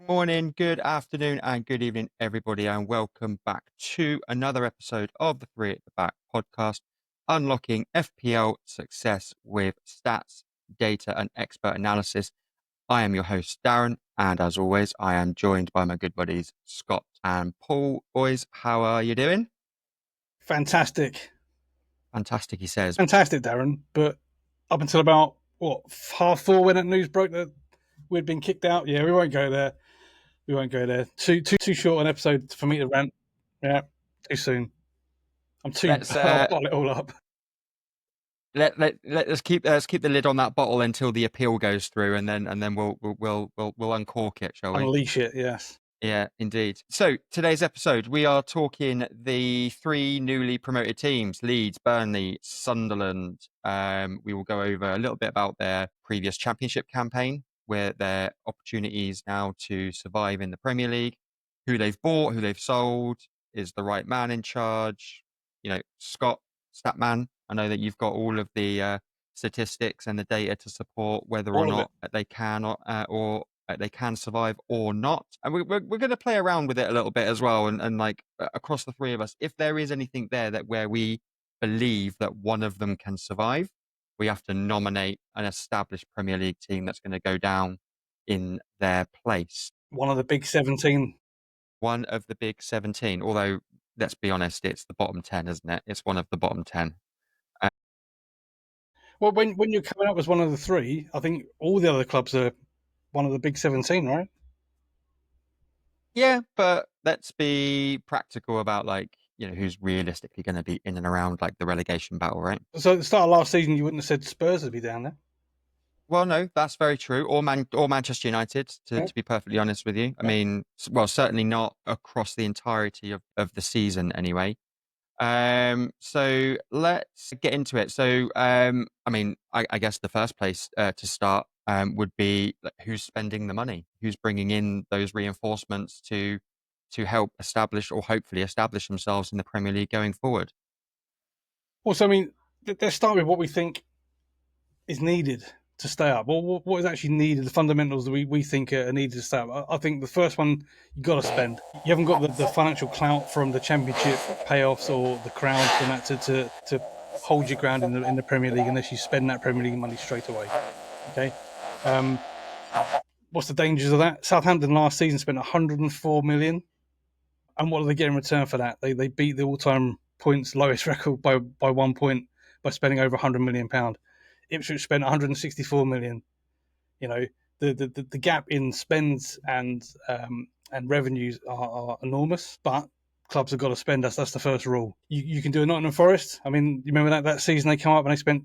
Morning, good afternoon, and good evening, everybody, and welcome back to another episode of the Three at the Back podcast, unlocking FPL success with stats, data, and expert analysis. I am your host, Darren, and as always, I am joined by my good buddies, Scott and Paul. Boys, how are you doing? Fantastic. Fantastic, he says. Fantastic, Darren. But up until about, 4:30 when that news broke that we'd been kicked out? Yeah, we won't go there. We won't go there. Too short an episode for me to rant. Yeah, too soon. Let's I'll bottle it all up. let's keep the lid on that bottle until the appeal goes through, and then we'll uncork it, shall we? Unleash it, yes. Yeah, indeed. So today's episode, we are talking the three newly promoted teams: Leeds, Burnley, Sunderland. We will go over a little bit about their previous championship campaign, where their opportunities now to survive in the Premier League, who they've bought, who they've sold, is the right man in charge. Scott, Statman, I know that you've got all of the statistics and the data to support whether or All of it. not they can or they can survive or not. And we're going to play around with it a little bit as well. And like across the three of us, if there is anything there that where we believe that one of them can survive, we have to nominate an established Premier League team that's going to go down in their place. One of the big 17. One of the big 17, although let's be honest, it's the bottom 10, isn't it? It's one of the bottom 10. Well, when you're coming up as one of the three, I think all the other clubs are one of the big 17, right? Yeah, but let's be practical about who's realistically going to be in and around like the relegation battle, right? So at the start of last season, you wouldn't have said Spurs would be down there. Well, no, that's very true. Or Manchester United, Yeah. to be perfectly honest with you. I Yeah. mean, well, certainly not across the entirety of the season anyway. So let's get into it. So, I mean, I guess the first place to start would be like, who's spending the money, who's bringing in those reinforcements to help establish or hopefully establish themselves in the Premier League going forward. Also, I mean, let's start with what we think is needed to stay up. Well, what is actually needed, the fundamentals that we think are needed to stay up. I think the first one, you got to spend. You haven't got the financial clout from the championship payoffs or the crowd from that to hold your ground in the Premier League unless you spend that Premier League money straight away. Okay. What's the dangers of that? Southampton last season spent 104 million, and what do they get in return for that? They beat the all-time points lowest record by 1 point by spending over 100 million pound. Ipswich spent 164 million. You know, the gap in spends and revenues are enormous, but clubs have got to spend. That's the first rule. You can do a Nottingham Forest. I mean, you remember that season they came up and they spent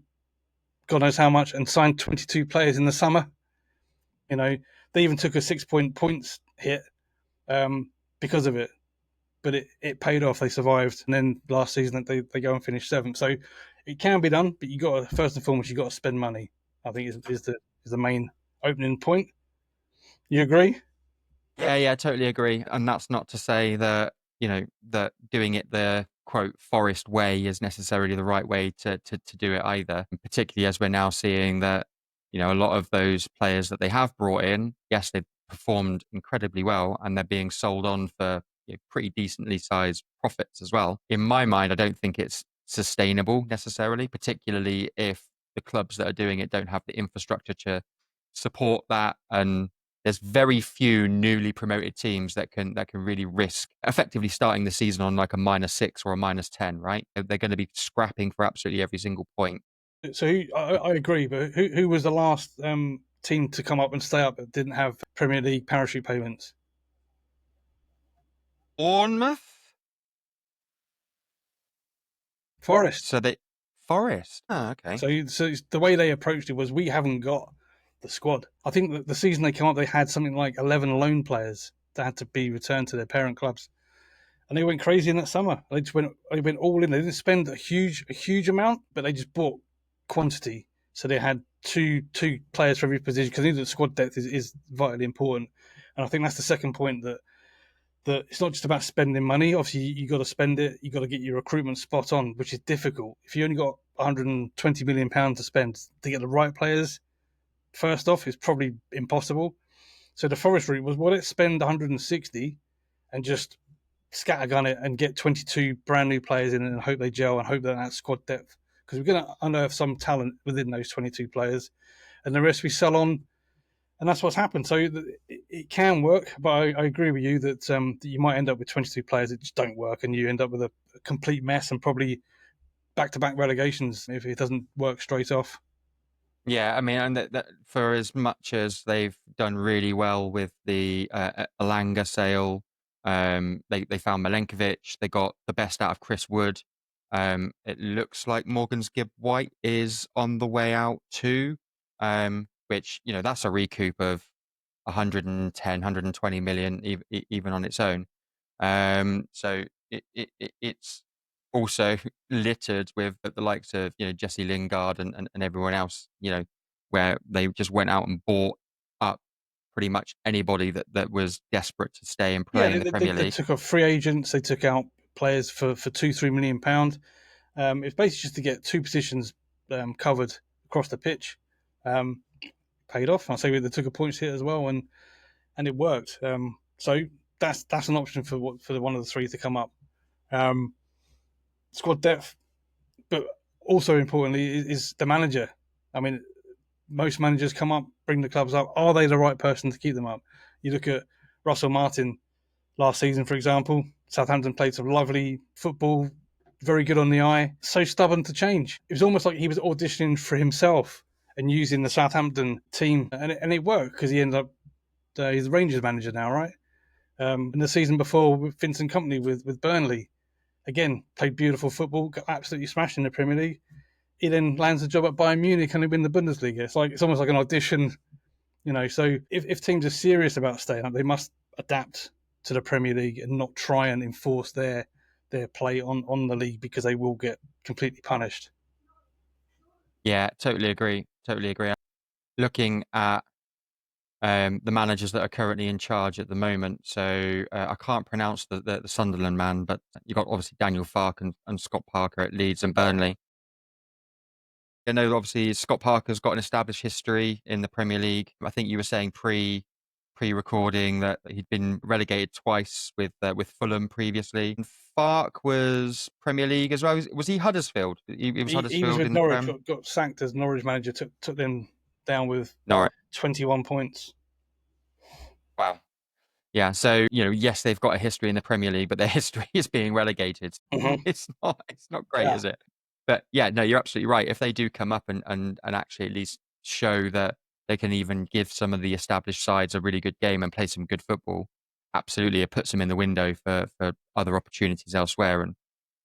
God knows how much and signed 22 players in the summer. You know, they even took a 6 points hit because of it, but it paid off. They survived, and then last season they go and finish seventh. So it can be done, but you got to, first and foremost, you got to spend money. I think is the main opening point. You agree? Yeah, I totally agree. And that's not to say that, that doing it the quote forest way is necessarily the right way to do it either. And particularly as we're now seeing that, a lot of those players that they have brought in, yes, they've performed incredibly well and they're being sold on for pretty decently sized profits as well. In my mind, I don't think it's sustainable necessarily, particularly if the clubs that are doing it don't have the infrastructure to support that, and there's very few newly promoted teams that can really risk effectively starting the season on like a -6 or a -10, right? They're going to be scrapping for absolutely every single point. So I agree, but who was the last team to come up and stay up that didn't have Premier League parachute payments? Bournemouth? Forest. So they Forest. Oh, okay. So the way they approached it was we haven't got the squad. I think that the season they came up, they had something like 11 loan players that had to be returned to their parent clubs, and they went crazy in that summer. They went all in. They didn't spend a huge amount, but they just bought quantity. So they had two players for every position because the squad depth is vitally important. And I think that's the second point that it's not just about spending money. Obviously, you got to spend it. You got to get your recruitment spot on, which is difficult. If you only got 120 million pounds to spend to get the right players, first off, it's probably impossible. So the Forest route was, well, let's spend 160 and just scattergun it and get 22 brand new players in and hope they gel and hope that that's squad depth, because we're going to unearth some talent within those 22 players, and the rest we sell on, and that's what's happened. So it can work, but I agree with you that you might end up with 22 players that just don't work, and you end up with a complete mess and probably back-to-back relegations if it doesn't work straight off. Yeah, I mean, and that for as much as they've done really well with the Alanga sale, they found Milenkovic, they got the best out of Chris Wood. It looks like Morgan's Gibb White is on the way out too, which that's a recoup of 110, 120 million even on its own. So it's also littered with the likes of Jesse Lingard and everyone else, where they just went out and bought up pretty much anybody that was desperate to stay and Yeah, play in the Premier they League. took off free agents, they took out players for £2-3 million. It's basically just to get two positions covered across the pitch. Um, Paid off. I say they took a points hit as well, and it worked. So that's an option for the one of the three to come up. Um, Squad depth, but also importantly is the manager. I mean, most managers come up, bring the clubs up. Are they the right person to keep them up? You look at Russell Martin last season, for example. Southampton played some lovely football, very good on the eye, so stubborn to change. It was almost like he was auditioning for himself and using the Southampton team, and it worked because he ended up he's the Rangers manager now, right? And the season before with Vincent Company with Burnley, again played beautiful football, got absolutely smashed in the Premier League. He then lands a job at Bayern Munich and they win the Bundesliga. It's almost like an audition, So if teams are serious about staying up, they must adapt to the Premier League and not try and enforce their play on the league, because they will get completely punished. Yeah, totally agree. Totally agree. Looking at the managers that are currently in charge at the moment. So I can't pronounce the Sunderland man, but you've got obviously Daniel Farke and Scott Parker at Leeds and Burnley. I know obviously Scott Parker's got an established history in the Premier League. I think you were saying pre-recording that he'd been relegated twice with Fulham previously. And Farke was Premier League as well. Was he Huddersfield? He was He was Huddersfield with in the Norwich, Prem. got sacked as Norwich manager, took them down with No, 21 points. wow. Yeah, so yes, they've got a history in the Premier League, but their history is being relegated. Mm-hmm. It's not great, Yeah. is it? But yeah, no, you're absolutely right. If they do come up and actually at least show that they can even give some of the established sides a really good game and play some good football, absolutely, it puts them in the window for other opportunities elsewhere. And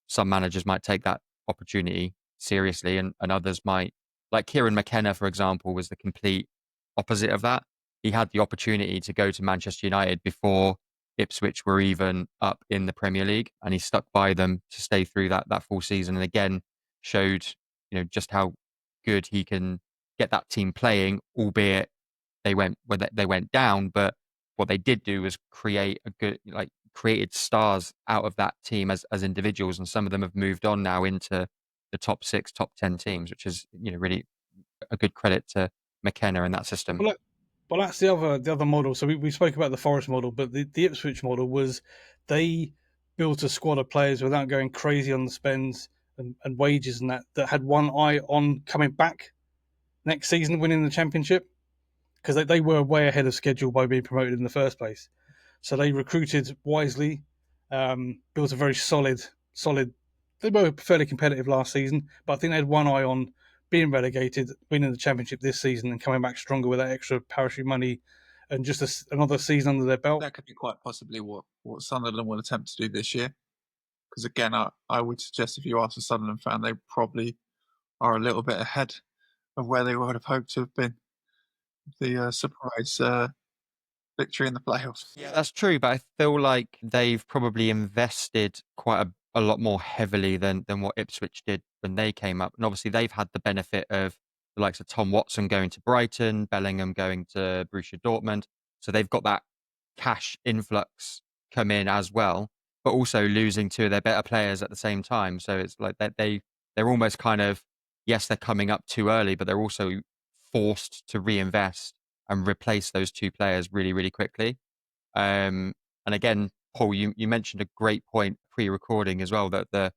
some managers might take that opportunity seriously, and others might. Like Kieran McKenna, for example, was the complete opposite of that. He had the opportunity to go to Manchester United before Ipswich were even up in the Premier League, and he stuck by them to stay through that full season, and again showed just how good he can get that team playing, albeit they went down, but what they did do was create a good created stars out of that team as individuals, and some of them have moved on now into the top 6, top 10 teams, which is really a good credit to McKenna and that system. Well, that's the other model. So we spoke about the Forest model, but the Ipswich model was they built a squad of players without going crazy on the spends and wages, and that had one eye on coming back next season, winning the championship, because they were way ahead of schedule by being promoted in the first place. So they recruited wisely, built a very solid. They were fairly competitive last season, but I think they had one eye on being relegated, winning the championship this season, and coming back stronger with that extra parachute money and just another season under their belt. That could be quite possibly what Sunderland will attempt to do this year. Because again, I would suggest if you ask a Sunderland fan, they probably are a little bit ahead of where they would have hoped to have been. The surprise victory in the playoffs. Yeah, that's true, but I feel like they've probably invested quite a lot more heavily than what Ipswich did when they came up. And obviously they've had the benefit of the likes of Tom Watson going to Brighton, Bellingham going to Borussia Dortmund. So they've got that cash influx come in as well, but also losing two of their better players at the same time. So it's like that they're almost kind of, yes, they're coming up too early, but they're also forced to reinvest and replace those two players really, really quickly. And again, Paul, you mentioned a great point pre-recording as well, that the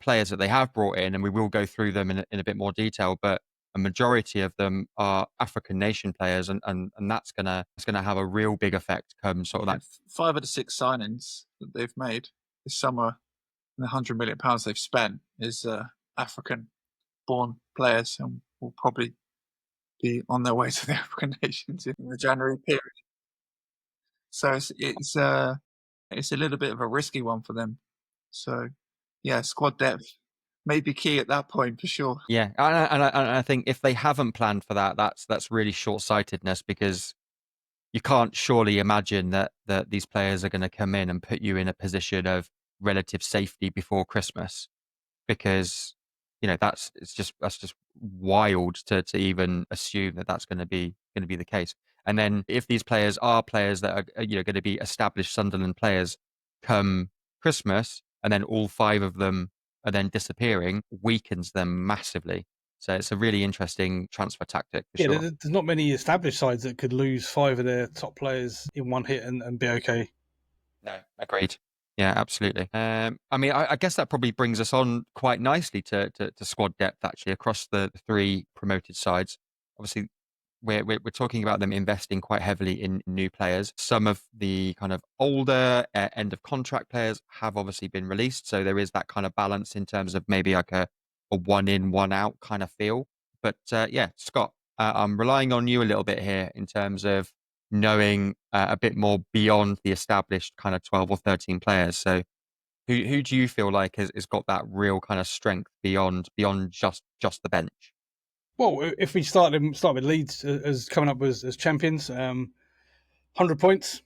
players that they have brought in, and we will go through them in a bit more detail, but a majority of them are African nation players, and that's gonna have a real big effect come sort of that. 5 of the 6 signings that they've made this summer, and the £100 million they've spent, is African-born players, and will probably be on their way to the African nations in the January period. So it's a little bit of a risky one for them. So yeah, squad depth may be key at that point for sure. Yeah, and I think if they haven't planned for that, that's really short-sightedness, because you can't surely imagine that these players are going to come in and put you in a position of relative safety before Christmas, because that's just wild to even assume that that's going to be the case. And then if these players are players that are going to be established Sunderland players come Christmas, and then all 5 of them are then disappearing, weakens them massively. So it's a really interesting transfer tactic for Yeah, sure. there's not many established sides that could lose 5 of their top players in one hit and be okay. No, agreed. Yeah, absolutely. I mean, I guess that probably brings us on quite nicely to squad depth, actually, across the 3 promoted sides. Obviously, we're talking about them investing quite heavily in new players. Some of the kind of older end of contract players have obviously been released, so there is that kind of balance in terms of maybe like a one in, one out kind of feel. But yeah, Scott, I'm relying on you a little bit here in terms of knowing a bit more beyond the established kind of 12 or 13 players. So who do you feel like has got that real kind of strength beyond just the bench? Well, if we start with Leeds as coming up as champions, 100 points,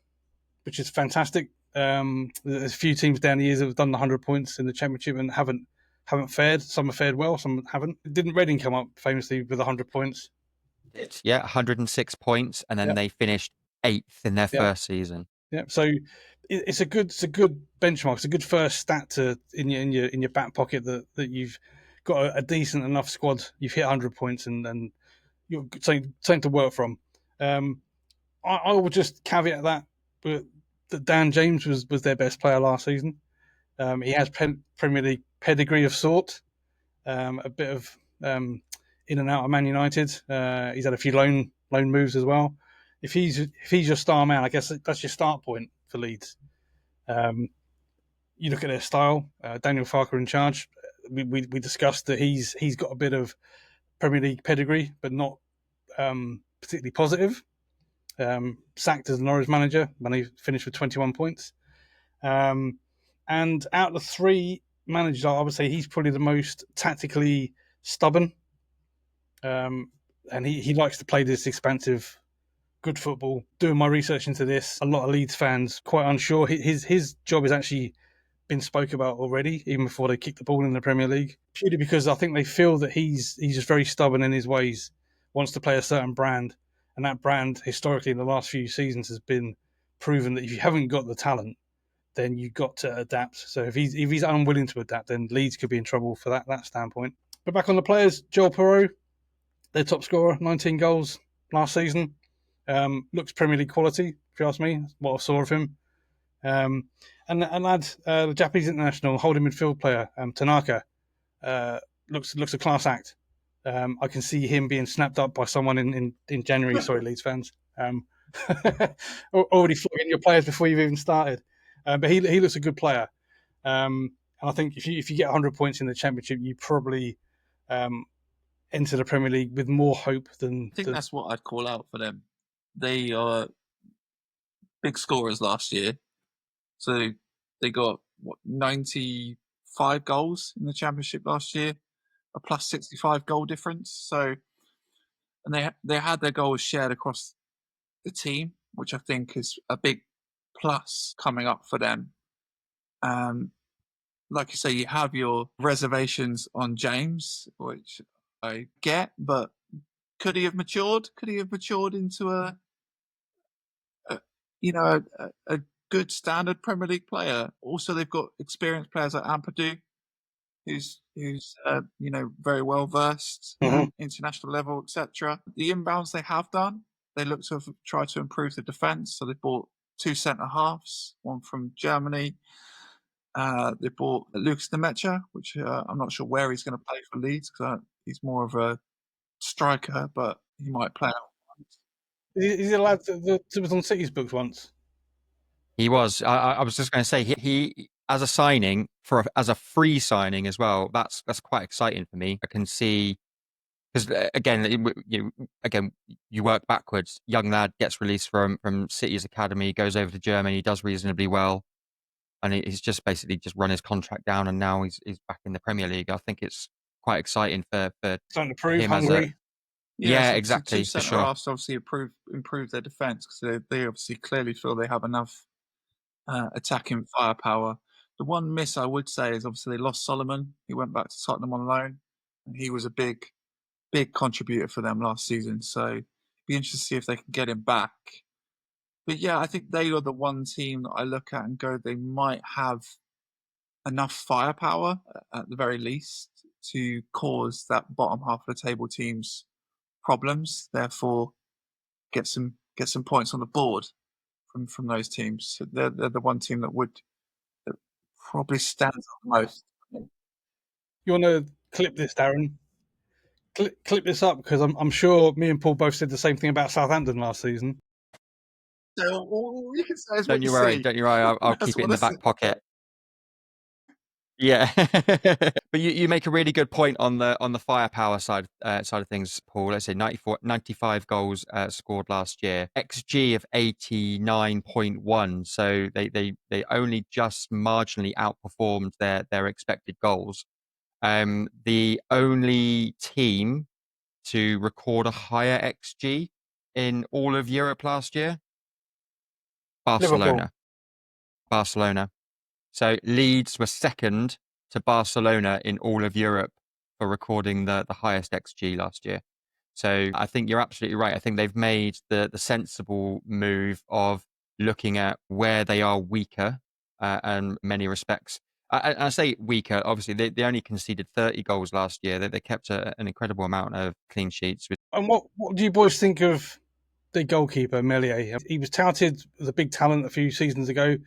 which is fantastic. There's a few teams down the years that have done the 100 points in the Championship and haven't fared. Some have fared well, some haven't. Didn't Reading come up famously with 100 points? Yeah, 106 points, and then Yeah, they finished 8th in their yeah, first season. yeah. So it's a good benchmark. It's a good first stat to in your back pocket that you've got a decent enough squad. You've hit 100 points and you're something to work from. I will just caveat that, but that Dan James was their best player last season. He has Premier League pedigree of sort, a bit of in and out of Man United. He's had a few loan moves as well. If he's your star man, I guess that's your start point for Leeds. You look at their style. Daniel Farker in charge. We discussed that he's got a bit of Premier League pedigree, but not particularly positive. Sacked as Norwich manager when he finished with 21 points. And out of the 3 managers, I would say he's probably the most tactically stubborn. And he likes to play this expansive, good football. Doing my research into this, a lot of Leeds fans quite unsure. His job has actually been spoke about already, even before they kick the ball in the Premier League. Purely because I think they feel that he's just very stubborn in his ways, wants to play a certain brand, and that brand historically in the last few seasons has been proven that if you haven't got the talent, then you've got to adapt. So if he's unwilling to adapt, then Leeds could be in trouble for that standpoint. But back on the players, Joel Perreault, their top scorer, 19 goals last season. Looks Premier League quality, if you ask me. What I saw of him. And lad, the Japanese international holding midfield player, Tanaka, looks a class act. I can see him being snapped up by someone in January. Sorry, Leeds fans. Already flogging your players before you've even started. But he looks a good player. And I think if you get 100 points in the Championship, you probably enter the Premier League with more hope than. I think that's what I'd call out for them. They are big scorers last year. So they got 95 goals in the Championship last year, a plus 65 goal difference. So, and they had their goals shared across the team, which I think is a big plus coming up for them. Like you say, you have your reservations on James, which I get, but could he have matured? Could he have matured into a good standard Premier League player? Also, they've got experienced players like Ampadu, who's very well versed, international level, etc. The inbounds they have done they look to have tried to improve the defence. So they bought 2 centre halves, one from Germany. They bought Lucas Demetra, which I'm not sure where he's going to play for Leeds because he's more of a striker, but he might play out. Is he allowed to was on City's books once? He was. I was just going to say he as a signing as a free signing as well. That's quite exciting for me. I can see because again you work backwards. Young lad gets released from City's academy, goes over to Germany, does reasonably well, and he's just basically just run his contract down, and now he's back in the Premier League. I think it's quite exciting for Something to prove, him as a hungry. yeah, So two exactly, for centre sure. halves obviously improve their defence because they obviously clearly feel they have enough attacking firepower. The one miss I would say is obviously they lost Solomon. He went back to Tottenham on loan, and he was a big contributor for them last season. So it'd be interesting to see if they can get him back. But yeah, I think they are the one team that I look at and go, they might have enough firepower at the very least to cause that bottom half of the table teams problems. Therefore, get some points on the board from those teams. So they're the one team that probably stands out the most. You want to clip this, Darren? Clip this up because I'm sure me and Paul both said the same thing about Southampton last season. So all you can say is Don't what you you worry, see. don't you worry. I'll That's keep it what in the this is. back pocket. Yeah, but you make a really good point on the firepower side of things, Paul. Let's say 95 goals scored last year, XG of 89.1. So they only just marginally outperformed their expected goals. The only team to record a higher XG in all of Europe last year, Liverpool. Barcelona. So Leeds were second to Barcelona in all of Europe for recording the highest XG last year. So I think you're absolutely right. I think they've made the sensible move of looking at where they are weaker in many respects. I say weaker, obviously, they only conceded 30 goals last year. They kept an incredible amount of clean sheets. And what do you boys think of the goalkeeper, Melier? He was touted as a big talent a few seasons ago.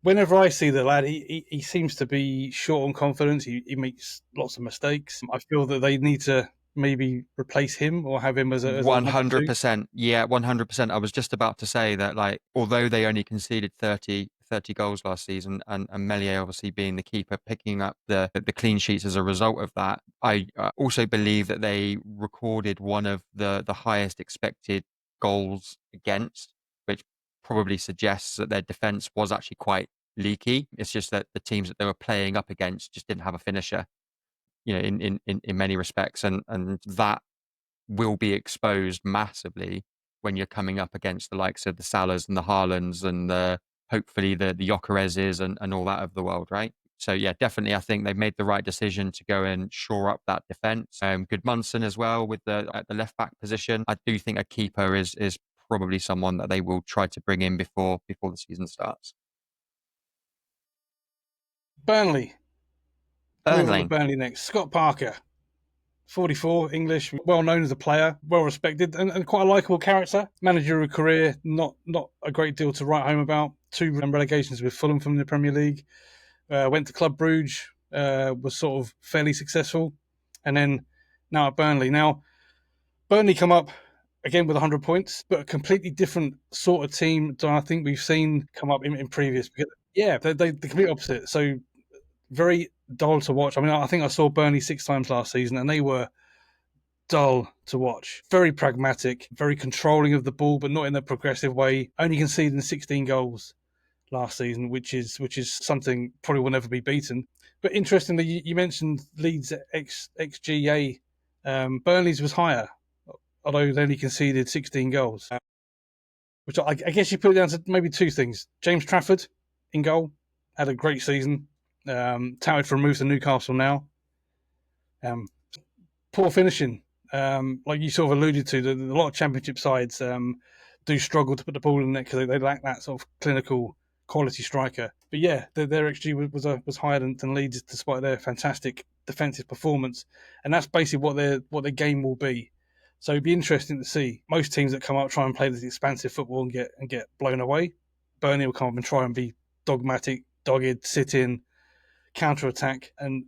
Whenever I see the lad, he seems to be short on confidence. He makes lots of mistakes. I feel that they need to maybe replace him or have him as a number two. 100%. Yeah, 100%. I was just about to say that, like, although they only conceded 30 goals last season, and Melier obviously being the keeper, picking up the clean sheets as a result of that, I also believe that they recorded one of the highest expected goals against, which probably suggests that their defense was actually quite leaky. It's just that the teams that they were playing up against just didn't have a finisher, in many respects, and that will be exposed massively when you're coming up against the likes of the Salahs and the Haalands and hopefully the Gyökereses and all that of the world, right? So yeah, definitely, I think they've made the right decision to go and shore up that defense. Goodmanson as well with at the left back position. I do think a keeper is probably someone that they will try to bring in before the season starts. Burnley. Move on to Burnley. Burnley next. Scott Parker, 44, English, well known as a player, well respected, and quite a likable character. Managerial career, not a great deal to write home about. 2 relegations with Fulham from the Premier League. Went to Club Brugge, was sort of fairly successful, and then now at Burnley. Now, Burnley come up again with 100 points, but a completely different sort of team than I think we've seen come up in previous. Yeah, they're the complete opposite. So very dull to watch. I mean, I think I saw Burnley 6 times last season, and they were dull to watch. Very pragmatic, very controlling of the ball, but not in a progressive way. Only conceding 16 goals last season, which is something probably will never be beaten. But interestingly, you mentioned Leeds XGA. Burnley's was higher, although they only conceded 16 goals. Which I guess you put it down to maybe 2 things. James Trafford in goal had a great season. Touted for a move to Newcastle now. Poor finishing. Like you sort of alluded to, a lot of Championship sides do struggle to put the ball in the net because they lack that sort of clinical quality striker. But yeah, their XG was higher than Leeds despite their fantastic defensive performance, and that's basically what their game will be. So it'd be interesting to see. Most teams that come up try and play this expansive football and get blown away. Burnley will come up and try and be dogmatic, dogged, sit in, counter attack, and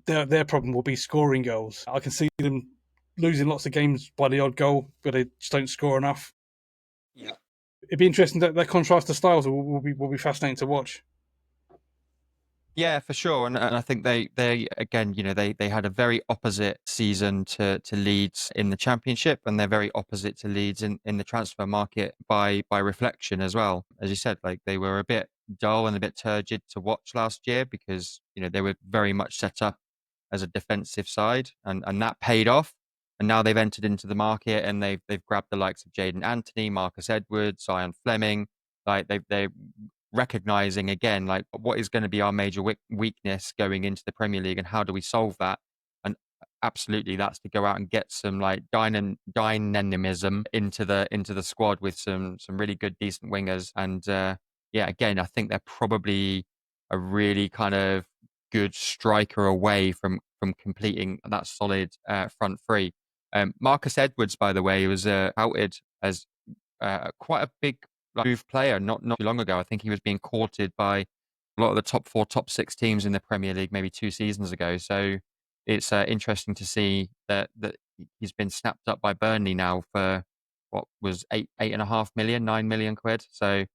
their problem will be scoring goals. I can see them losing lots of games by the odd goal, but they just don't score enough. Yeah. It'd be interesting that contrast the styles will be fascinating to watch. Yeah, for sure. And I think they again, they had a very opposite season to Leeds in the Championship, and they're very opposite to Leeds in the transfer market by reflection as well. As you said, like they were a bit dull and a bit turgid to watch last year because, they were very much set up as a defensive side, and that paid off. And now they've entered into the market and they've grabbed the likes of Jaden Anthony, Marcus Edwards, Ian Fleming. Like they recognizing again, like what is going to be our major weakness going into the Premier League and how do we solve that? And absolutely, that's to go out and get some like dynamism into the squad with some really good, decent wingers. And yeah, again, I think they're probably a really kind of good striker away from completing that solid front three. Marcus Edwards, by the way, was outed as quite a big move player not too long ago. I think he was being courted by a lot of the top four, top six teams in the Premier League maybe 2 seasons ago. So it's interesting to see that he's been snapped up by Burnley now for what was 8.5 million, 9 million quid. So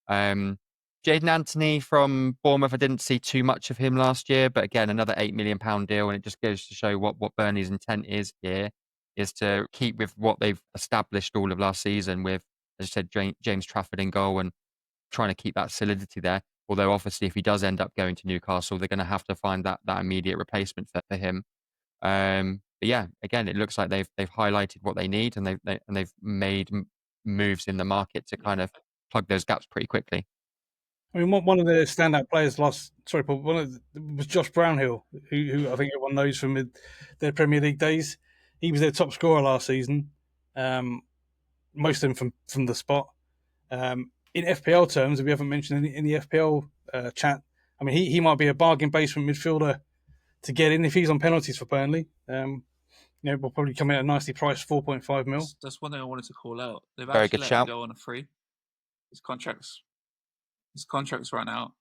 Jaden Anthony from Bournemouth, I didn't see too much of him last year, but again, another £8 million deal, and it just goes to show what Burnley's intent is here, is to keep with what they've established all of last season with, as I said, James Trafford in goal and trying to keep that solidity there. Although obviously, if he does end up going to Newcastle, they're going to have to find that immediate replacement for him. But yeah, again, it looks like they've highlighted what they need, and they've made moves in the market to kind of plug those gaps pretty quickly. I mean, one of their standout players Paul, was Josh Brownhill, who I think everyone knows from their Premier League days. He was their top scorer last season, most of them from the spot. In FPL terms, if we haven't mentioned in the FPL chat, I mean, he might be a bargain basement midfielder to get in if he's on penalties for Burnley. We'll probably come in at a nicely priced 4.5 mil. That's one thing I wanted to call out. They've Very actually good let shout. him go on a free. His contract's run out.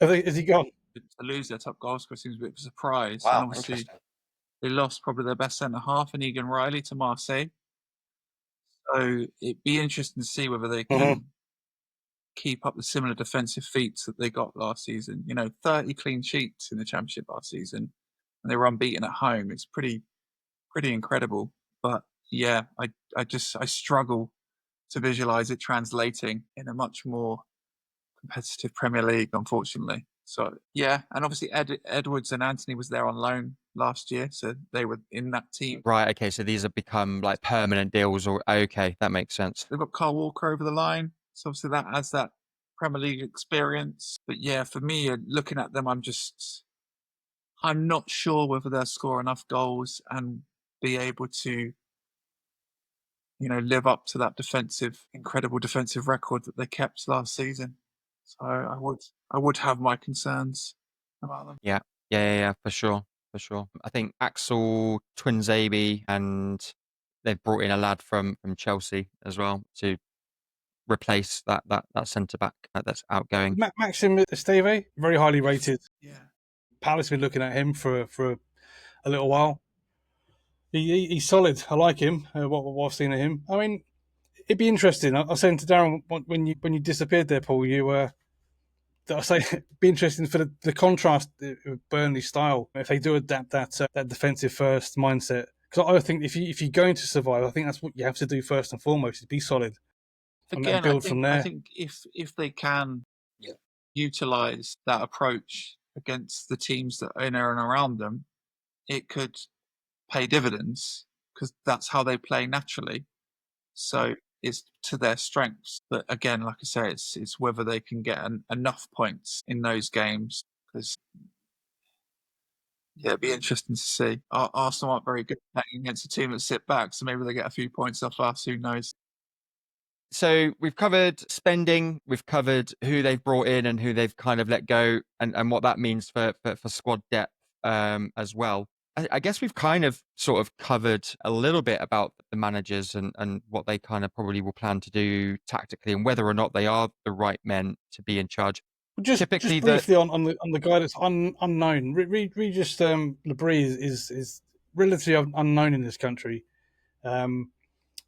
Is he gone? To lose their top goal scorer seems a bit of a surprise. Wow, and obviously they lost probably their best centre half in Egan Riley to Marseille. So it'd be interesting to see whether they can keep up the similar defensive feats that they got last season. 30 clean sheets in the Championship last season, and they were unbeaten at home. It's pretty incredible. But yeah, I struggle to visualize it translating in a much more competitive Premier League, unfortunately. So yeah, and obviously Edwards and Anthony was there on loan last year, so they were in that team. Right, okay, so these have become like permanent deals, or okay, that makes sense. They've got Carl Walker over the line, so obviously that adds that Premier League experience. But yeah, for me, looking at them, I'm not sure whether they'll score enough goals and be able to, live up to that incredible defensive record that they kept last season. So I would have my concerns about them. Yeah, for sure. I think Axel Twinzaby, and they've brought in a lad from Chelsea as well to replace that centre back that's outgoing. Maxim Esteve, very highly rated. Yeah, Palace have been looking at him for a little while. He's solid. I like him. What I've seen of him. I mean, it'd be interesting. I was saying to Darren when you disappeared there, Paul. I say it'd be interesting for the contrast of Burnley style if they do adapt that defensive first mindset. Because I think if you're going to survive, I think that's what you have to do first and foremost: is be solid. again, and build from there. I think if they can utilize that approach against the teams that are in and around them, it could pay dividends because that's how they play naturally. So it's to their strengths. But again, like I say, it's whether they can get enough points in those games. Because it'd be interesting to see. Arsenal aren't very good at playing against a team that sit back, so maybe they get a few points off us. Who knows? So we've covered spending, we've covered who they've brought in and who they've kind of let go, and what that means for squad depth as well. I guess we've kind of sort of covered a little bit about the managers and what they kind of probably will plan to do tactically and whether or not they are the right men to be in charge. Just Typically, the briefly on the guy that's unknown. Regis Labrie is relatively unknown in this country, and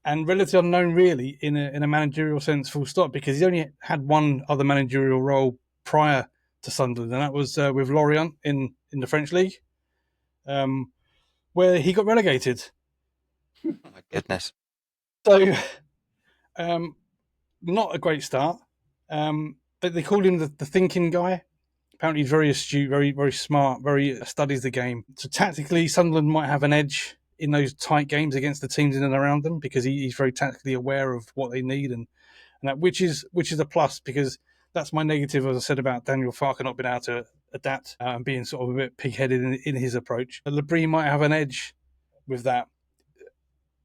relatively unknown really in a managerial sense. Full stop, because he only had one other managerial role prior to Sunderland, and that was with Lorient in the French league, where he got relegated. oh my goodness. So, not a great start. But they called him the thinking guy. Apparently, he's very astute, very smart, very studies the game. So tactically, Sunderland might have an edge in those tight games against the teams in and around them because he's very tactically aware of what they need and that, which is a plus, because that's my negative, as I said, about Daniel Farke not being able to adapt and being sort of a bit pig-headed in his approach. Labrie might have an edge with that.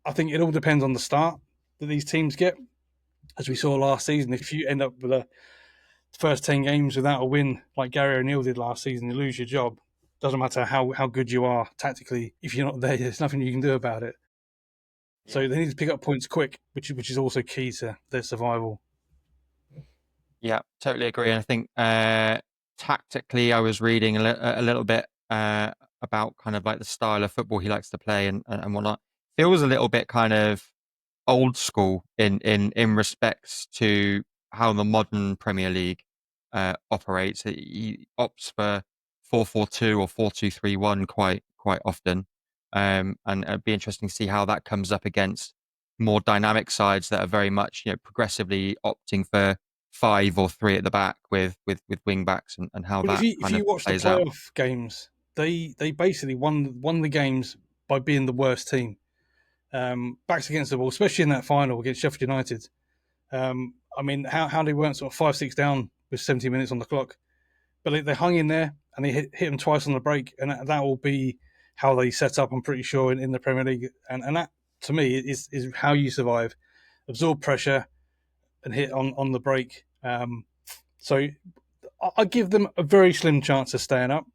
I think it all depends on the start that these teams get. As we saw last season, if you end up with a first 10 games without a win like Gary O'Neill did last season, you lose your job. Doesn't matter how good you are tactically. If you're not there, there's nothing you can do about it. Yeah. So they need to pick up points quick, which is also key to their survival. Yeah, totally agree. And I think tactically, I was reading a little bit about kind of like the style of football he likes to play and whatnot. Feels a little bit kind of old school in respects to how the modern Premier League operates. He opts for 4-4-2 or 4-2-3-1 quite often, and it'd be interesting to see how that comes up against more dynamic sides that are very much progressively opting for 5 or 3 at the back with wing backs and how Well, that if you watch the playoff games, they basically won the games by being the worst team. Backs against the wall, especially in that final against Sheffield United. I mean, how they weren't sort of 5-6 down with 70 minutes on the clock, but they hung in there and they hit them twice on the break, and that will be how they set up, I'm pretty sure, in the Premier League. And that, to me, is how you survive. Absorb pressure and hit on the break. So I give them a very slim chance of staying up.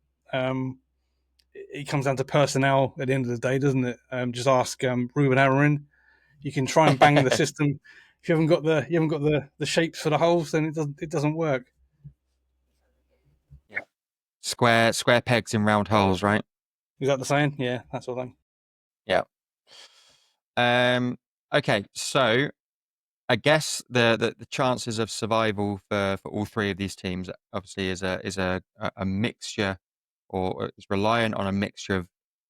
It comes down to personnel at the end of the day, doesn't it? Just ask Ruben Amorim. You can try and bang the system. If you haven't got the shapes for the holes, then it doesn't work. Yeah. Square pegs in round holes, right? Is that the saying? Yeah, that's all thing. Yeah. Okay, so I guess the chances of survival for all 3 of these teams obviously is a mixture, or is reliant on a mixture of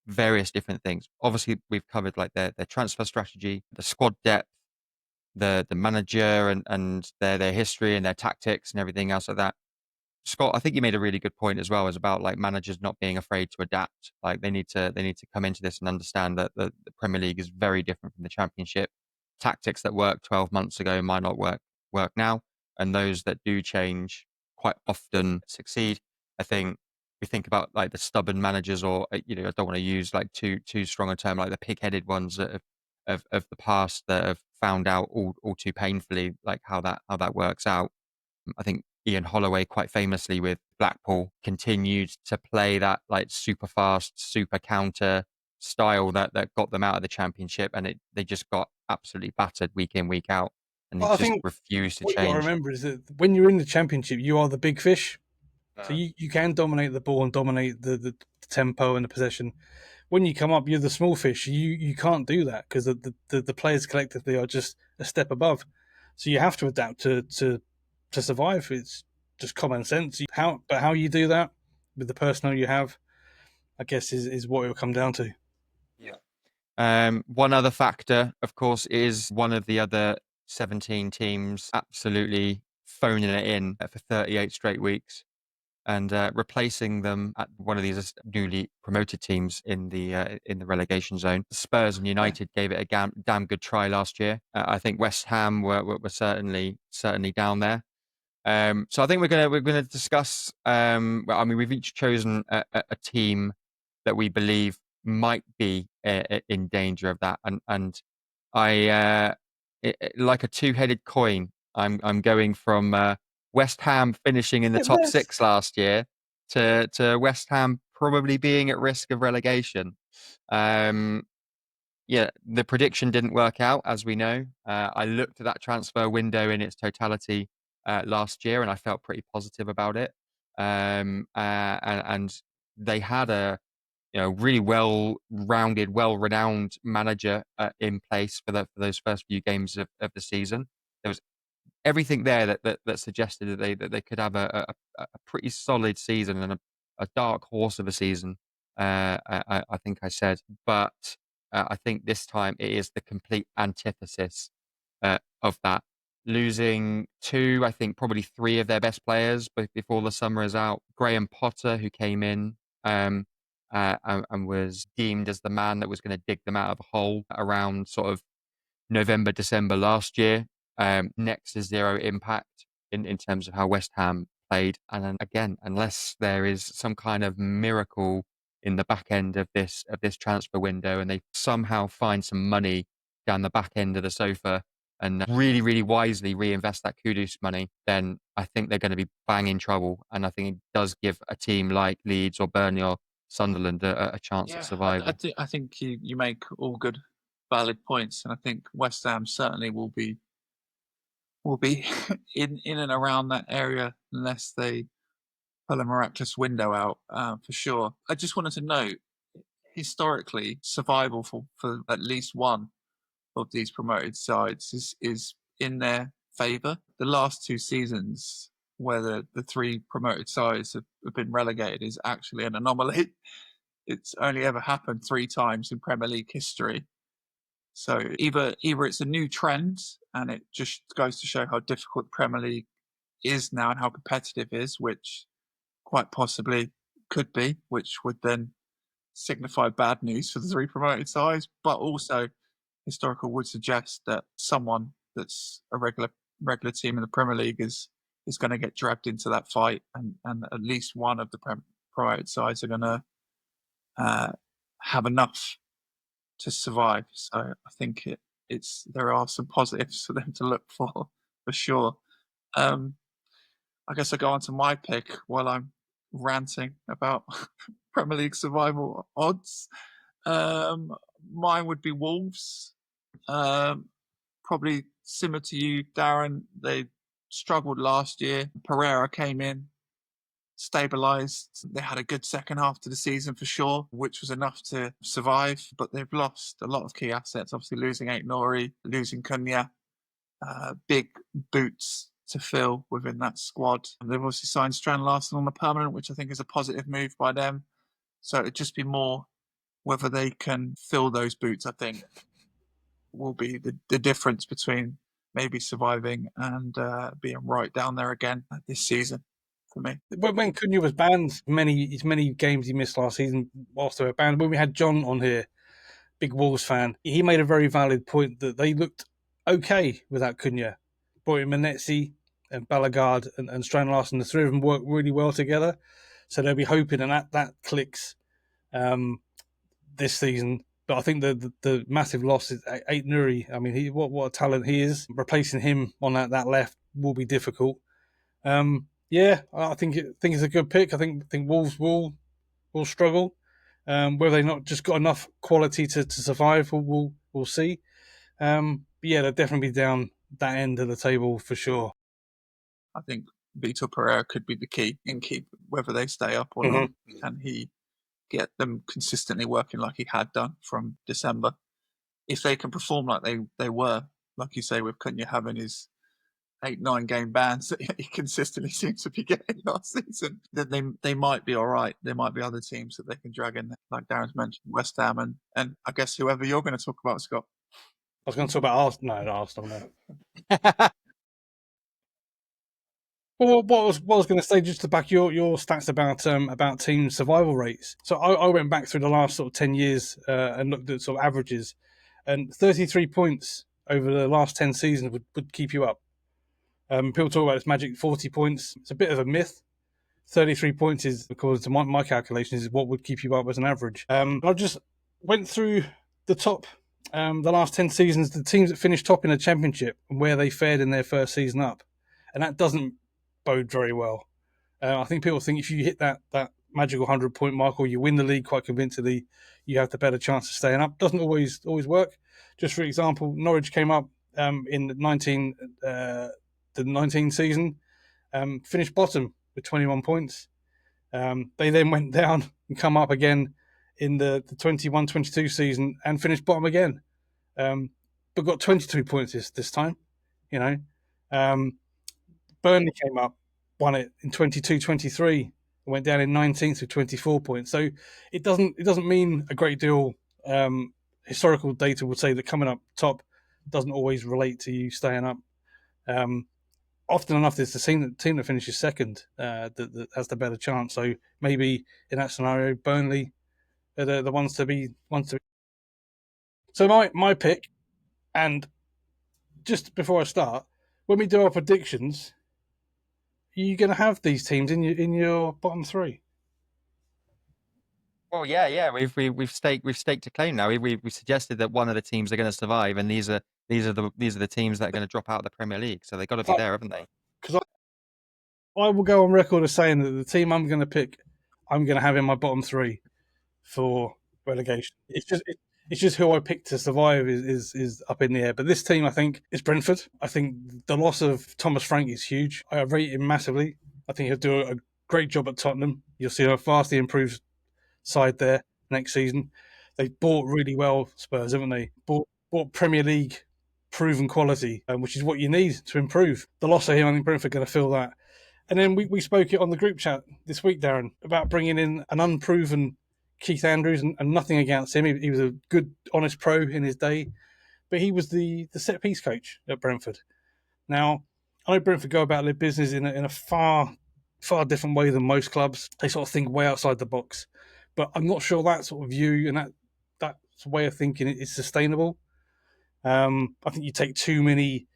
various different things. Obviously, we've covered like their transfer strategy, the squad depth, the manager and their history and their tactics and everything else like that. Scott, I think you made a really good point as well, as about like managers not being afraid to adapt. Like they need to come into this and understand that the Premier League is very different from the Championship. Tactics that worked 12 months ago might not work now, and those that do change quite often succeed. I think we think about like the stubborn managers, or I don't want to use like too strong a term, like the pig-headed ones that of the past that have found out all too painfully like how that works out. I think Ian Holloway, quite famously with Blackpool, continued to play that like super fast, super counter style that got them out of the Championship, and they just got absolutely battered week in, week out, and he just refused to change. What you got to remember is that when you're in the Championship, you are the big fish, so you can dominate the ball and dominate the tempo and the possession. When you come up, you're the small fish. You can't do that because the players collectively are just a step above. So you have to adapt to survive. It's just common sense. How you do that with the personnel you have, I guess, is what it will come down to. Yeah. One other factor, of course, is one of the other 17 teams absolutely phoning it in for 38 straight weeks, and replacing them at one of these newly promoted teams in the relegation zone. Spurs and United gave it a damn good try last year. I think West Ham were certainly down there. So I think we're gonna discuss. I mean, we've each chosen a team that we believe might be in danger of that, and I like a two-headed coin. I'm going from West Ham finishing in the top 6 last year to West Ham probably being at risk of relegation. Yeah, the prediction didn't work out, as we know. I looked at that transfer window in its totality last year, and I felt pretty positive about it. And they had a really well-rounded, well-renowned manager in place for those first few games of the season. There was everything there that suggested that they could have a pretty solid season and a dark horse of a season. I think I said, but I think this time it is the complete antithesis of that. Losing two, I think probably three of their best players before the summer is out. Graham Potter, who came in and was deemed as the man that was going to dig them out of a hole around sort of November, December last year. Next to zero impact in terms of how West Ham played. And then again, unless there is some kind of miracle in the back end of this transfer window and they somehow find some money down the back end of the sofa and really, really wisely reinvest that Kudus money, then I think they're going to be bang in trouble. And I think it does give a team like Leeds or Burnley or Sunderland a chance of surviving. I think you make all good, valid points, and I think West Ham certainly will be in and around that area unless they pull a miraculous window out, for sure. I just wanted to note, historically, survival for at least one of these promoted sides is in their favour. The last two seasons where the three promoted sides have been relegated is actually an anomaly. It's only ever happened 3 times in Premier League history. So either it's a new trend, and it just goes to show how difficult the Premier League is now and how competitive it is, which quite possibly could be, which would then signify bad news for the 3 promoted sides. But also, historical would suggest that someone that's a regular team in the Premier League is going to get dragged into that fight, and at least one of the promoted sides are going to have enough to survive. So I think there are some positives for them to look for sure. I guess I'll go on to my pick while I'm ranting about Premier League survival odds. Mine would be Wolves. Probably similar to you, Darren. They struggled last year. Pereira came in, stabilised. They had a good second half to the season for sure, which was enough to survive, but they've lost a lot of key assets, obviously losing Aït-Nouri, losing Cunha, big boots to fill within that squad. And they've obviously signed Strand Larsen on a permanent, which I think is a positive move by them. So it'd just be more whether they can fill those boots, I think, will be the difference between maybe surviving and being right down there again this season. For me. When Cunha was banned, many games he missed last season whilst they were banned. When we had John on here, big Wolves fan, he made a very valid point that they looked okay without Cunha. Brought in Manetzi and Ballagard and Strand Larsen, the 3 of them worked really well together. So they'll be hoping, and that clicks this season. But I think the massive loss is Aït-Nouri. I mean, what a talent he is. Replacing him on that left will be difficult. Yeah, I think it's a good pick. I think Wolves will struggle. Whether they've not just got enough quality to survive, we'll see. But yeah, they'll definitely be down that end of the table for sure. I think Vitor Pereira could be the key in whether they stay up or not. Can he get them consistently working like he had done from December? If they can perform like they were, like you say, with Cunha having his 8-9 game bans that he consistently seems to be getting last season, then they might be all right. There might be other teams that they can drag in, like Darren's mentioned, West Ham, and I guess whoever you're going to talk about, Scott. I was going to talk about Arsenal. No, Arsenal, no. Well, what I was going to say, just to back your stats about team survival rates. So I went back through the last sort of 10 years and looked at sort of averages, and 33 points over the last 10 seasons would keep you up. People talk about this magic 40 points. It's a bit of a myth. 33 points is, according to my calculations, is what would keep you up as an average. I just went through the top, the last 10 seasons, the teams that finished top in the championship and where they fared in their first season up. And that doesn't bode very well. I think people think if you hit that magical 100-point mark, or you win the league quite convincingly, you have the better chance of staying up. Doesn't always work. Just for example, Norwich came up in the 19 season, finished bottom with 21 points. They then went down and come up again in the 21-22 season and finished bottom again, but got 22 points this time. Burnley came up, won it in 22-23, and went down in 19th with 24 points. So it doesn't mean a great deal. Historical data would say that coming up top doesn't always relate to you staying up. Often enough, it's the team that finishes second that has the better chance. So maybe in that scenario, Burnley are the ones to be. So my pick, and just before I start, when we do our predictions, are you going to have these teams in your bottom three? Well, yeah. We've staked a claim now. We suggested that one of the teams are going to survive, and these are the teams that are going to drop out of the Premier League. So they've got to be there, haven't they? Because I will go on record as saying that the team I'm going to pick, I'm going to have in my bottom three for relegation. It's just who I picked to survive is up in the air. But this team, I think, is Brentford. I think the loss of Thomas Frank is huge. I rate him massively. I think he'll do a great job at Tottenham. You'll see a vastly improved side there next season. They've bought really well, Spurs, haven't they? Bought Premier League proven quality, which is what you need to improve. The loss of him, I think Brentford are going to feel that. And then we spoke it on the group chat this week, Darren, about bringing in an unproven Keith Andrews, and nothing against him. He was a good, honest pro in his day, but he was the set piece coach at Brentford. Now, I know Brentford go about their business in a far different way than most clubs. They sort of think way outside the box, but I'm not sure that sort of view and that way of thinking is sustainable. I think you take too many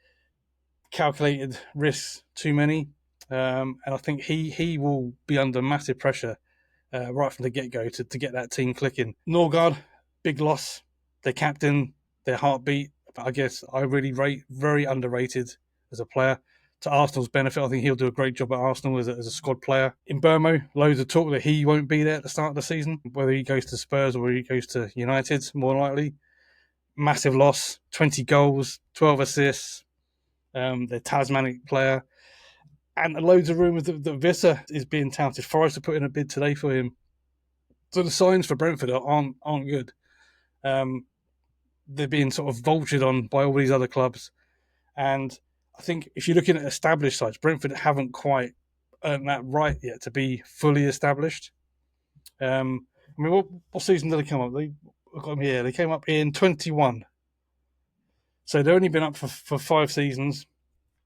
calculated risks, and I think he will be under massive pressure right from the get-go to get that team clicking. Norgard, big loss. Their captain, their heartbeat. But I guess I really rate very underrated as a player. To Arsenal's benefit, I think he'll do a great job at Arsenal as a squad player. In Burmo, loads of talk that he won't be there at the start of the season, whether he goes to Spurs or he goes to United, more likely. Massive loss, 20 goals, 12 assists. Their talismanic player. And loads of rumours that Visser is being touted. Forest are putting a bid today for him. So the signs for Brentford aren't good. They're being sort of vultured on by all these other clubs. And I think if you're looking at established sides, Brentford haven't quite earned that right yet to be fully established. I mean, what season did they come up? They came up in 21. So they've only been up for 5 seasons,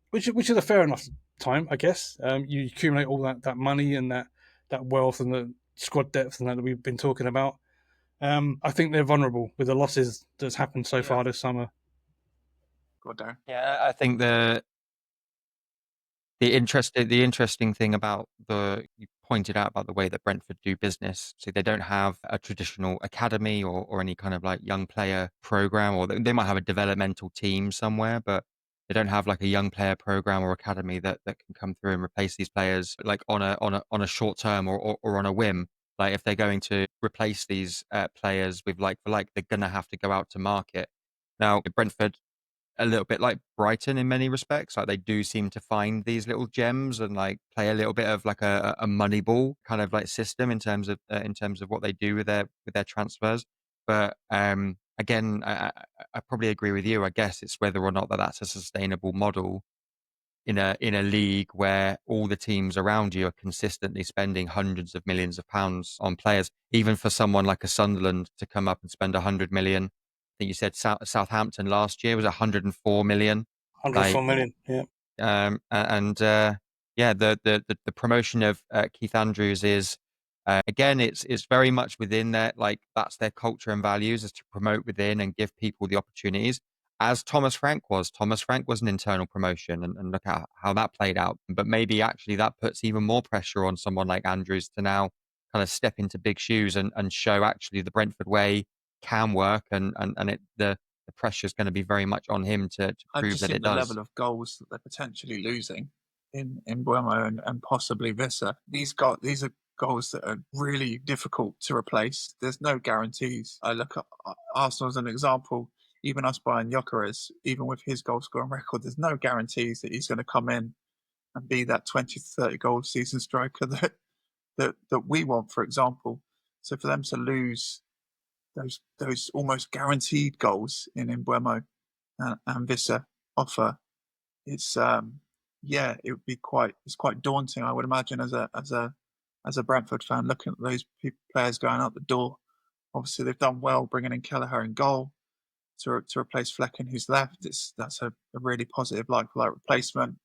which is a fair enough time, I guess. You accumulate all that money and that wealth and the squad depth and that we've been talking about. I think they're vulnerable with the losses that's happened so far this summer. Go on, Darren. Yeah, I think the interesting thing about you pointed out about the way that Brentford do business. So they don't have a traditional academy or any kind of like young player program, or they might have a developmental team somewhere, but they don't have like a young player program or academy that can come through and replace these players like on a short term or on a whim. Like if they're going to replace these players with like they're going to have to go out to market. Now, Brentford, a little bit like Brighton in many respects, like they do seem to find these little gems and like play a little bit of like a money ball kind of like system in terms of what they do with their transfers. But again, I probably agree with you. I guess it's whether or not that's a sustainable model in a league where all the teams around you are consistently spending hundreds of millions of pounds on players. Even for someone like a Sunderland to come up and spend 100 million. I think you said Southampton last year was 104 million. 104 million, yeah. The promotion of Keith Andrews is again, it's very much within that, like that's their culture and values, is to promote within and give people the opportunities. As Thomas Frank was an internal promotion, and look at how that played out. But maybe actually that puts even more pressure on someone like Andrews to now kind of step into big shoes and show actually the Brentford way can work, and the pressure is going to be very much on him to prove that it does. The level of goals that they're potentially losing in Buemo and possibly Visser. These are goals that are really difficult to replace. There's no guarantees. I look at Arsenal as an example. Even us buying Gyökeres, even with his goal scoring record, there's no guarantees that he's going to come in and be that 20 to 30 goal season striker that we want, for example. So for them to lose those almost guaranteed goals in Mbeumo and Vissa offer, it's it would be quite daunting, I would imagine, as a Brentford fan, looking at those players going out the door. Obviously, they've done well bringing in Kelleher in goal to replace Flecken, who's left. That's a really positive like-for-like replacement.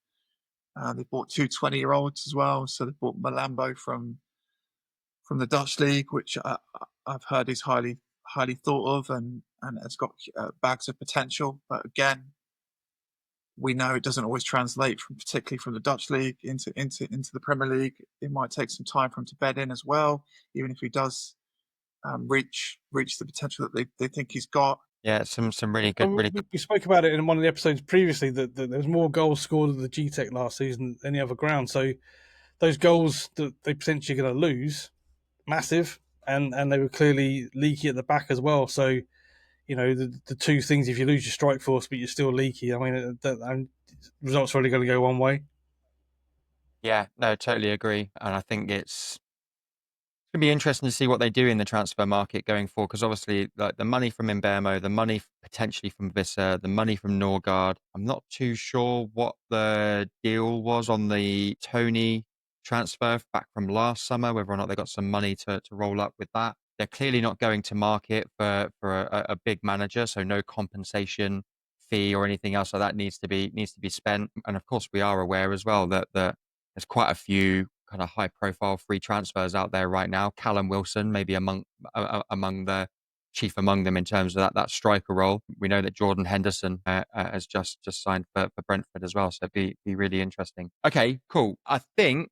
They bought two 20-year-olds as well. So they bought Malambo from the Dutch league, which I've heard is highly thought of and has got bags of potential. But again, we know it doesn't always translate particularly from the Dutch league into the Premier League. It might take some time for him to bed in as well, even if he does reach the potential that they think he's got. Yeah, some really good. We spoke about it in one of the episodes previously that there was more goals scored at the G-Tech last season than any other ground. So those goals that they potentially going to lose, massive, and they were clearly leaky at the back as well. So, you know, the two things, if you lose your strike force but you're still leaky, I mean, results are only going to go one way. Yeah, no, totally agree. And I think it's going to be interesting to see what they do in the transfer market going forward, because obviously like the money from Mbeumo, the money potentially from Vissa, the money from Norgard. I'm not too sure what the deal was on the Tony transfer back from last summer, whether or not they got some money to roll up with that. They're clearly not going to market for a big manager, so no compensation fee or anything else like that needs to be spent. And of course, we are aware as well that there's quite a few kind of high-profile free transfers out there right now. Callum Wilson, maybe among the chief among them in terms of that striker role. We know that Jordan Henderson has just signed for Brentford as well, so it'd be really interesting. Okay, cool. I think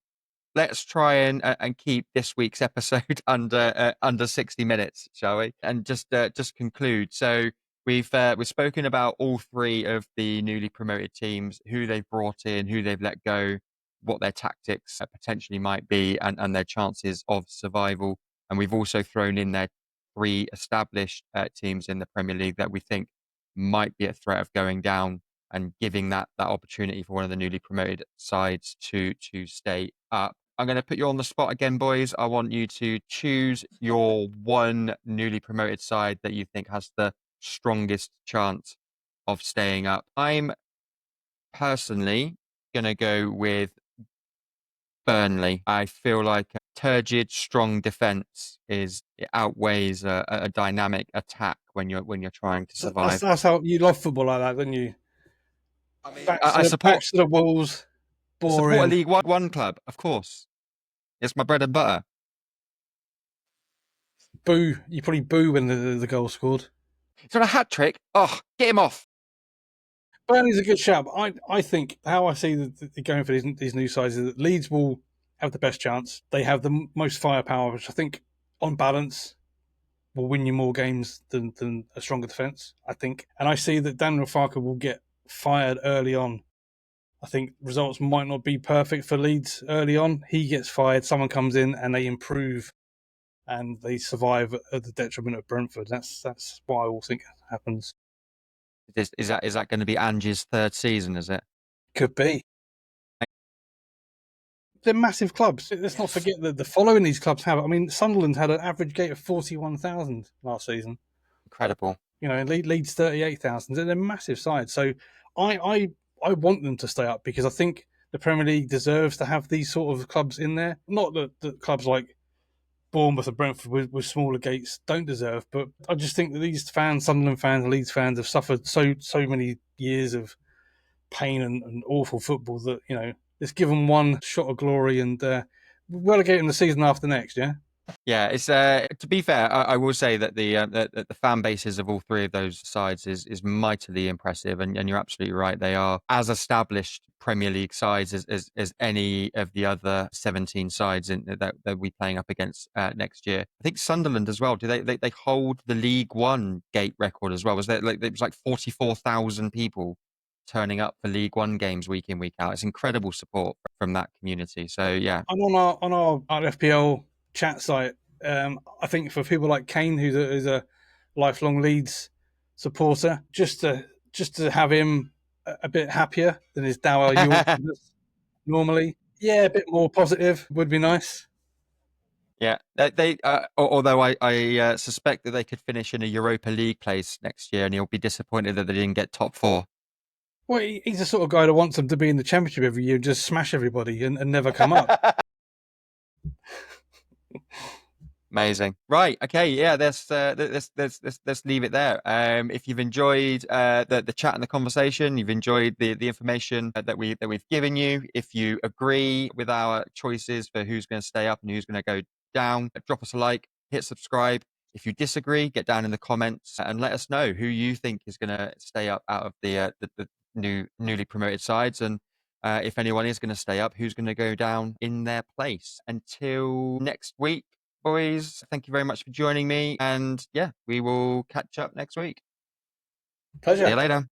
let's try and keep this week's episode under 60 minutes, shall we? And just conclude. So we've spoken about all three of the newly promoted teams, who they've brought in, who they've let go, what their tactics potentially might be, and their chances of survival. And we've also thrown in their three established teams in the Premier League that we think might be at threat of going down, and giving that opportunity for one of the newly promoted sides to stay up. I'm going to put you on the spot again, boys. I want you to choose your one newly promoted side that you think has the strongest chance of staying up. I'm personally going to go with Burnley. I feel like a turgid, strong defense outweighs a dynamic attack when you're trying to survive. That's how you love football like that, don't you? I mean, I support the Wolves. Boring. Support a League One club, of course. It's my bread and butter. Boo! You probably boo when the goal scored. It's not a hat trick. Oh, get him off. Burnley's a good shout. I think how I see the going for these new sides is that Leeds will have the best chance. They have the most firepower, which I think, on balance, will win you more games than a stronger defence, I think. And I see that Daniel Farke will get fired early on. I think results might not be perfect for Leeds early on. He gets fired, someone comes in and they improve and they survive at the detriment of Brentford. That's what I will think happens. Is that going to be Angie's third season, is it? Could be. They're massive clubs. Let's not forget that the following these clubs have. I mean, Sunderland had an average gate of 41,000 last season. Incredible. You know, Leeds 38,000. They're massive sides. So I want them to stay up because I think the Premier League deserves to have these sort of clubs in there. Not that clubs like Bournemouth and Brentford with smaller gates don't deserve, but I just think that these fans, Sunderland fans, Leeds fans, have suffered so many years of pain and awful football that, you know, let's give them one shot of glory and relegate them the season after next, yeah? Yeah, it's to be fair, I will say that the fan bases of all three of those sides is mightily impressive, and you're absolutely right. They are as established Premier League sides as any of the other 17 sides that we're playing up against next year. I think Sunderland as well. Do they hold the League One gate record as well? Was there it was like 44,000 people turning up for League One games week in, week out. It's incredible support from that community. So yeah. And on our FPL chat site, I think for people like Kane, who's a lifelong Leeds supporter, just to have him a bit happier than his dour Yorkshire normally, yeah, a bit more positive would be nice. Yeah, although I suspect that they could finish in a Europa League place next year, and he'll be disappointed that they didn't get top 4. Well, he's the sort of guy that wants them to be in the Championship every year and just smash everybody and never come up. Amazing. Right. Okay. Yeah. Let's leave it there. If you've enjoyed the chat and the conversation, you've enjoyed the information that we've given you. If you agree with our choices for who's going to stay up and who's going to go down, drop us a like, hit subscribe. If you disagree, get down in the comments and let us know who you think is going to stay up out of the newly promoted sides, and if anyone is going to stay up, who's going to go down in their place. Until next week, boys, thank you very much for joining me, and yeah, we will catch up next week. Pleasure. See you later.